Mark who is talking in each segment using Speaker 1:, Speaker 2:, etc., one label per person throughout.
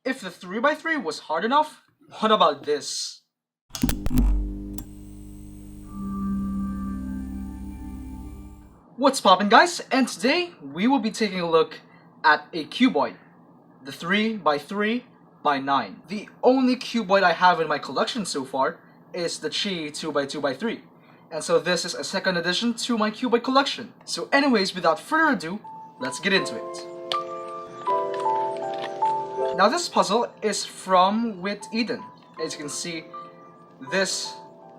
Speaker 1: If the 3x3 was hard enough, what about this? What's poppin', guys? And today we will be taking a look at a cuboid, the 3x3x9. The only cuboid I have in my collection so far is the Chi 2x2x3. And so this is a second addition to my cuboid collection. So anyways, without further ado, let's get into it. Now this puzzle is from WitEden. As you can see, this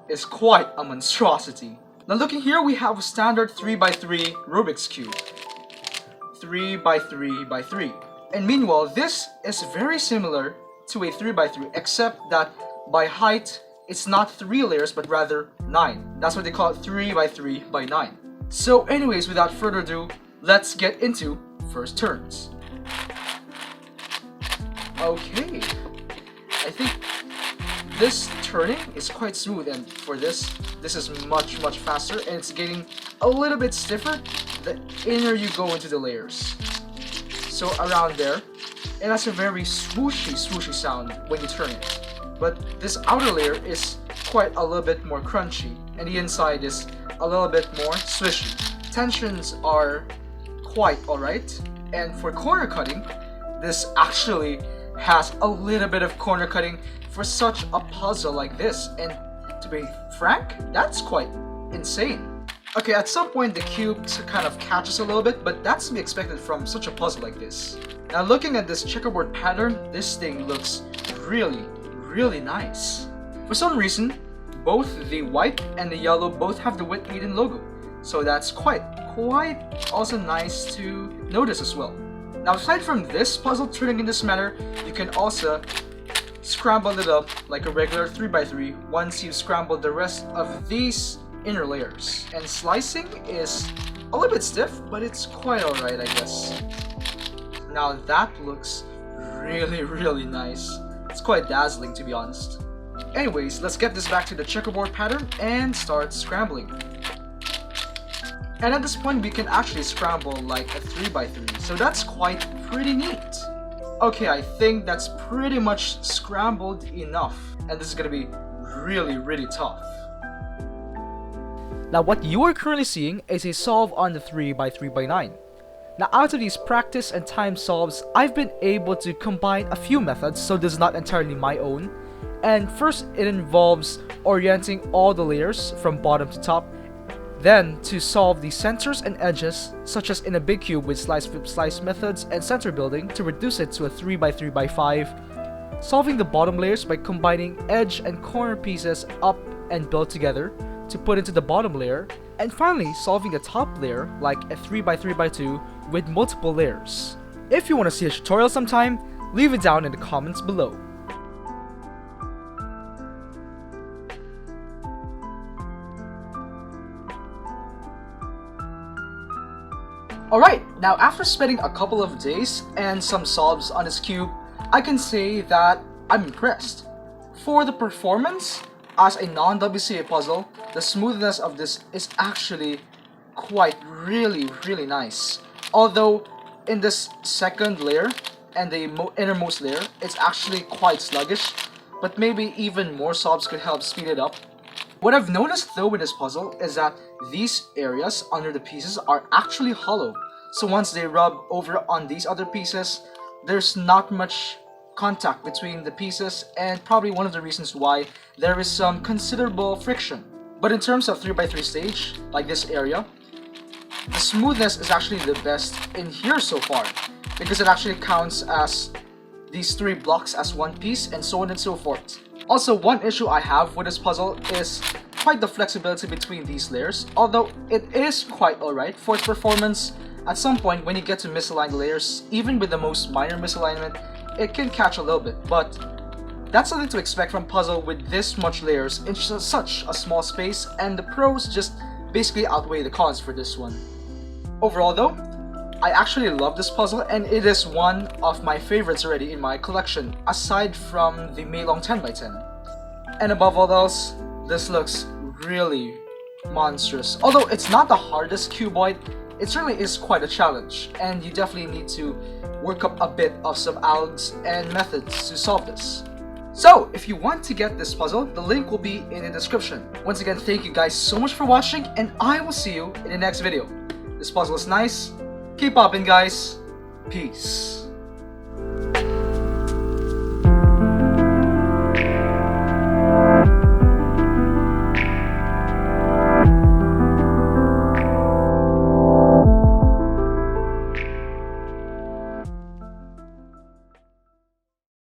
Speaker 1: is quite a monstrosity. Now looking here, we have a standard 3x3 Rubik's Cube. 3x3x3. And meanwhile, this is very similar to a 3x3, except that by height, it's not 3 layers, but rather 9. That's what they call it, 3x3x9. So anyways, without further ado, let's get into first turns. Okay, I think this turning is quite smooth, and for this is much faster, and it's getting a little bit stiffer the inner you go into the layers. So around there, it has a very swooshy sound when you turn it. But this outer layer is quite a little bit more crunchy, and the inside is a little bit more swishy. Tensions are quite alright, and for corner cutting, this actually has a little bit of corner cutting for such a puzzle like this, and to be frank, that's quite insane. Okay, at some point the cube kind of catches a little bit, but that's to be expected from such a puzzle like this. Now looking at this checkerboard pattern, this thing looks really nice. For some reason, both the white and the yellow both have the WitEden logo, so that's quite also nice to notice as well. Now aside from this puzzle turning in this manner, you can also scramble it up like a regular 3x3 once you've scrambled the rest of these inner layers. And slicing is a little bit stiff, but it's quite alright, I guess. Now that looks really nice. It's quite dazzling, to be honest. Anyways, let's get this back to the checkerboard pattern and start scrambling. And at this point, we can actually scramble like a 3x3, so that's quite pretty neat. Okay, I think that's pretty much scrambled enough, and this is gonna be really tough. Now what you are currently seeing is a solve on the 3x3x9. Now out of these practice and time solves, I've been able to combine a few methods, so this is not entirely my own. And first, it involves orienting all the layers from bottom to top, then to solve the centers and edges, such as in a big cube with slice flip slice methods and center building to reduce it to a 3x3x5, solving the bottom layers by combining edge and corner pieces up and build together to put into the bottom layer, and finally solving the top layer like a 3x3x2 with multiple layers. If you want to see a tutorial sometime, leave it down in the comments below. Alright, now after spending a couple of days and some solves on this cube, I can say that I'm impressed. For the performance, as a non-WCA puzzle, the smoothness of this is actually quite really nice. Although in this second layer and the innermost layer, it's actually quite sluggish, but maybe even more solves could help speed it up. What I've noticed though with this puzzle is that these areas under the pieces are actually hollow. So once they rub over on these other pieces, there's not much contact between the pieces, and probably one of the reasons why there is some considerable friction. But in terms of 3x3 stage, like this area, the smoothness is actually the best in here so far, because it actually counts as these 3 blocks as one piece and so on and so forth. Also, one issue I have with this puzzle is quite the flexibility between these layers, although it is quite alright for its performance. At some point when you get to misalign the layers, even with the most minor misalignment, it can catch a little bit, but that's something to expect from a puzzle with this much layers in such a small space, and the pros just basically outweigh the cons for this one. Overall though, I actually love this puzzle, and it is one of my favorites already in my collection, aside from the Meilong 10x10. And above all else, this looks really monstrous. Although it's not the hardest cuboid, it certainly is quite a challenge, and you definitely need to work up a bit of some algs and methods to solve this. So, if you want to get this puzzle, the link will be in the description. Once again, thank you guys so much for watching, and I will see you in the next video. This puzzle is nice. Keep popping, guys. Peace.